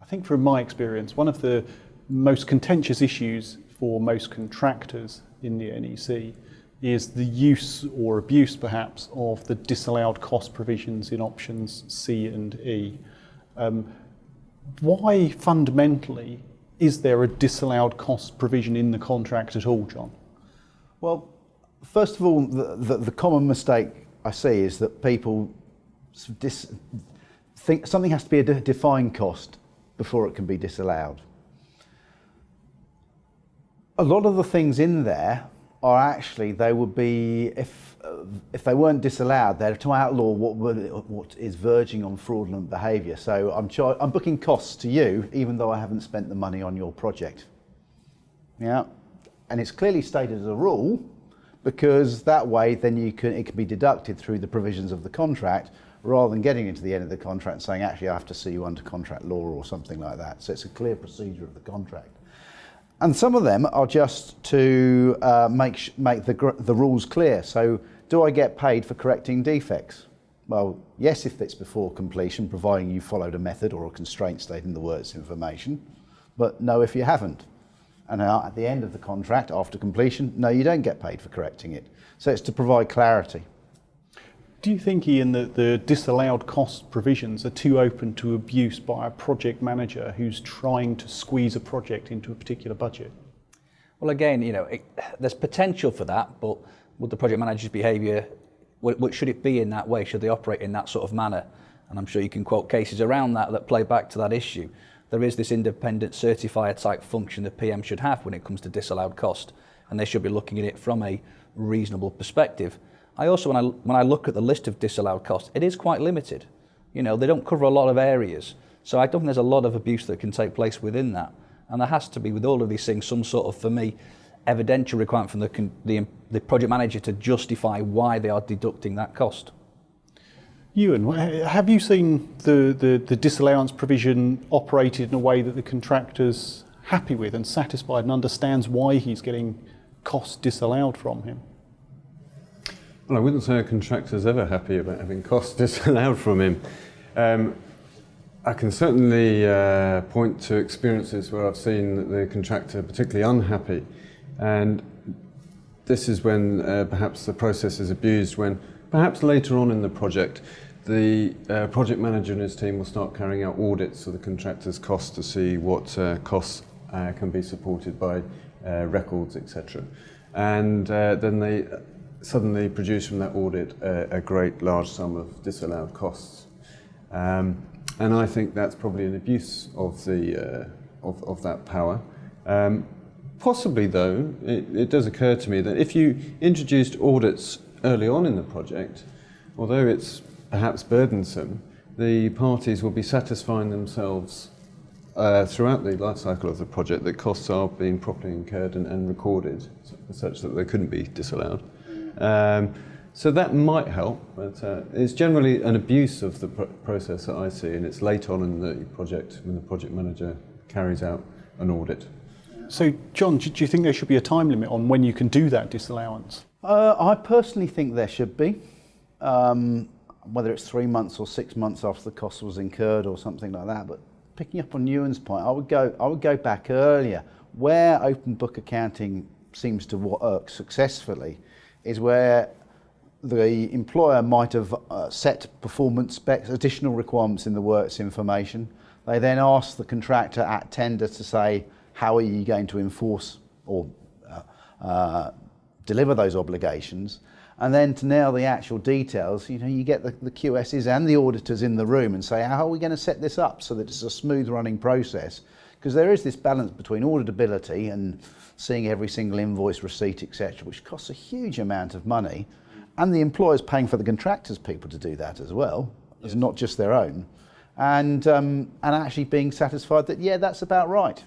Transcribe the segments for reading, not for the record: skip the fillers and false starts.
I think from my experience, one of the most contentious issues for most contractors in the NEC is the use or abuse perhaps of the disallowed cost provisions in options C and E. Why fundamentally is there a disallowed cost provision in the contract at all, John? Well, first of all, the common mistake I see is that people think something has to be a defined cost before it can be disallowed. A lot of the things in there are actually, they would be, if they weren't disallowed, they're to outlaw what is verging on fraudulent behaviour. So I'm booking costs to you, even though I haven't spent the money on your project. Yeah, and it's clearly stated as a rule, because that way then it can be deducted through the provisions of the contract, rather than getting into the end of the contract and saying, actually, I have to sue you under contract law or something like that. So it's a clear procedure of the contract. And some of them are just to make the rules clear. So do I get paid for correcting defects? Well, yes, if it's before completion, providing you followed a method or a constraint stating the words information, but no if you haven't. And at the end of the contract, after completion, no, you don't get paid for correcting it. So it's to provide clarity. Do you think, Ian, that the disallowed cost provisions are too open to abuse by a project manager who's trying to squeeze a project into a particular budget? Well, again, there's potential for that, but would the project manager's behaviour, should it be in that way? Should they operate in that sort of manner? And I'm sure you can quote cases around that play back to that issue. There is this independent certifier type function the PM should have when it comes to disallowed cost, and they should be looking at it from a reasonable perspective. I also, when I look at the list of disallowed costs, it is quite limited. They don't cover a lot of areas. So I don't think there's a lot of abuse that can take place within that. And there has to be, with all of these things, some sort of, for me, evidential requirement from the project manager to justify why they are deducting that cost. Ewan, have you seen the disallowance provision operated in a way that the contractor's happy with and satisfied and understands why he's getting costs disallowed from him? Well, I wouldn't say a contractor's ever happy about having costs disallowed from him. I can certainly point to experiences where I've seen the contractor particularly unhappy, and this is when perhaps the process is abused, when perhaps later on in the project the project manager and his team will start carrying out audits of the contractor's costs to see what costs can be supported by records, etc. And then they suddenly produce from that audit a great large sum of disallowed costs. And I think that's probably an abuse of that power. Possibly though, it does occur to me that if you introduced audits early on in the project, although it's perhaps burdensome, the parties will be satisfying themselves throughout the life cycle of the project that costs are being properly incurred and recorded such that they couldn't be disallowed. So that might help, but it's generally an abuse of the process that I see, and it's late on in the project when the project manager carries out an audit. So, John, do you think there should be a time limit on when you can do that disallowance? I personally think there should be, whether it's 3 months or 6 months after the cost was incurred or something like that. But picking up on Ewan's point, I would go back earlier. Where open book accounting seems to work successfully is where the employer might have set performance specs, additional requirements in the works information. They then ask the contractor at tender to say, how are you going to enforce or deliver those obligations? And then to nail the actual details, you get the QSs and the auditors in the room and say, how are we going to set this up so that it's a smooth running process? Because there is this balance between auditability and seeing every single invoice, receipt, etc., which costs a huge amount of money, and the employer's paying for the contractors' people to do that as well, yes, not just their own, and actually being satisfied that, yeah, that's about right.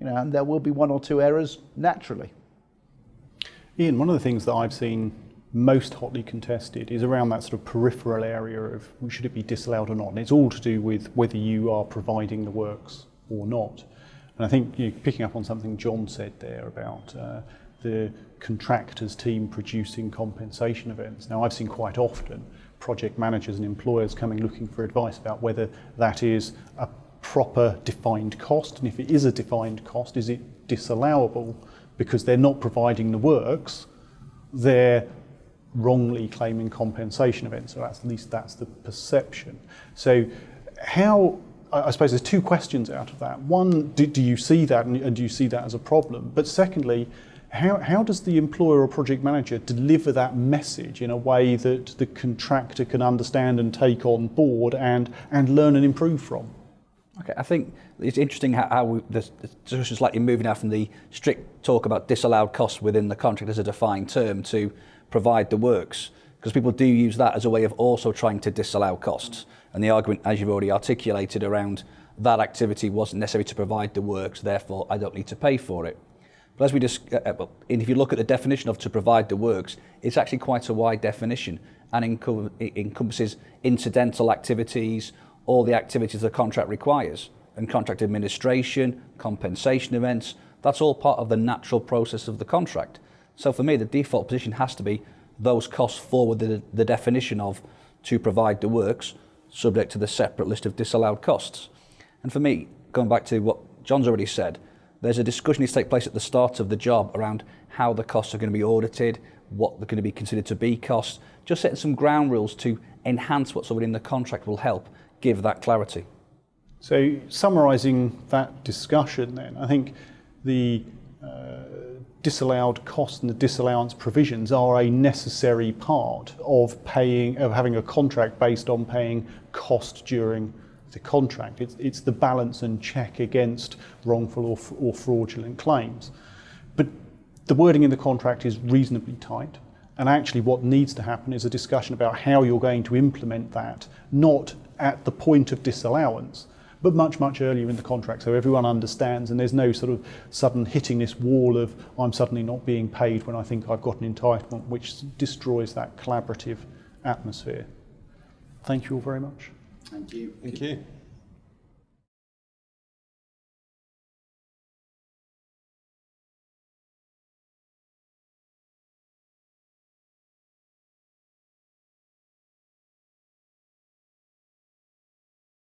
And there will be 1 or 2 errors naturally. Ian, one of the things that I've seen most hotly contested is around that sort of peripheral area of should it be disallowed or not, and it's all to do with whether you are providing the works or not. And I think picking up on something John said there about the contractors team producing compensation events. Now, I've seen quite often project managers and employers coming looking for advice about whether that is a proper defined cost? And if it is a defined cost, is it disallowable? Because they're not providing the works, they're wrongly claiming compensation events, or at least that's the perception. So how, I suppose there's two questions out of that. One, do you see that, and do you see that as a problem? But secondly, how does the employer or project manager deliver that message in a way that the contractor can understand and take on board and learn and improve from? Okay, I think it's interesting how the discussion is slightly moving out from the strict talk about disallowed costs within the contract as a defined term to provide the works, because people do use that as a way of also trying to disallow costs. And the argument, as you've already articulated, around that activity wasn't necessary to provide the works, therefore I don't need to pay for it. But as we if you look at the definition of to provide the works, it's actually quite a wide definition and encompasses incidental activities, all the activities the contract requires, and contract administration, compensation events, that's all part of the natural process of the contract. So for me, the default position has to be those costs fall within the definition of to provide the works, subject to the separate list of disallowed costs. And for me, going back to what John's already said, there's a discussion needs to take place at the start of the job around how the costs are going to be audited, what they're going to be considered to be costs. Just setting some ground rules to enhance what's already in the contract will help give that clarity. So summarising that discussion then, I think the disallowed cost and the disallowance provisions are a necessary part of having a contract based on paying cost during the contract. It's the balance and check against wrongful or fraudulent claims. But the wording in the contract is reasonably tight, and actually what needs to happen is a discussion about how you're going to implement that, not at the point of disallowance, but much, much earlier in the contract, so everyone understands and there's no sort of sudden hitting this wall of I'm suddenly not being paid when I think I've got an entitlement, which destroys that collaborative atmosphere. Thank you all very much. Thank you. Thank you.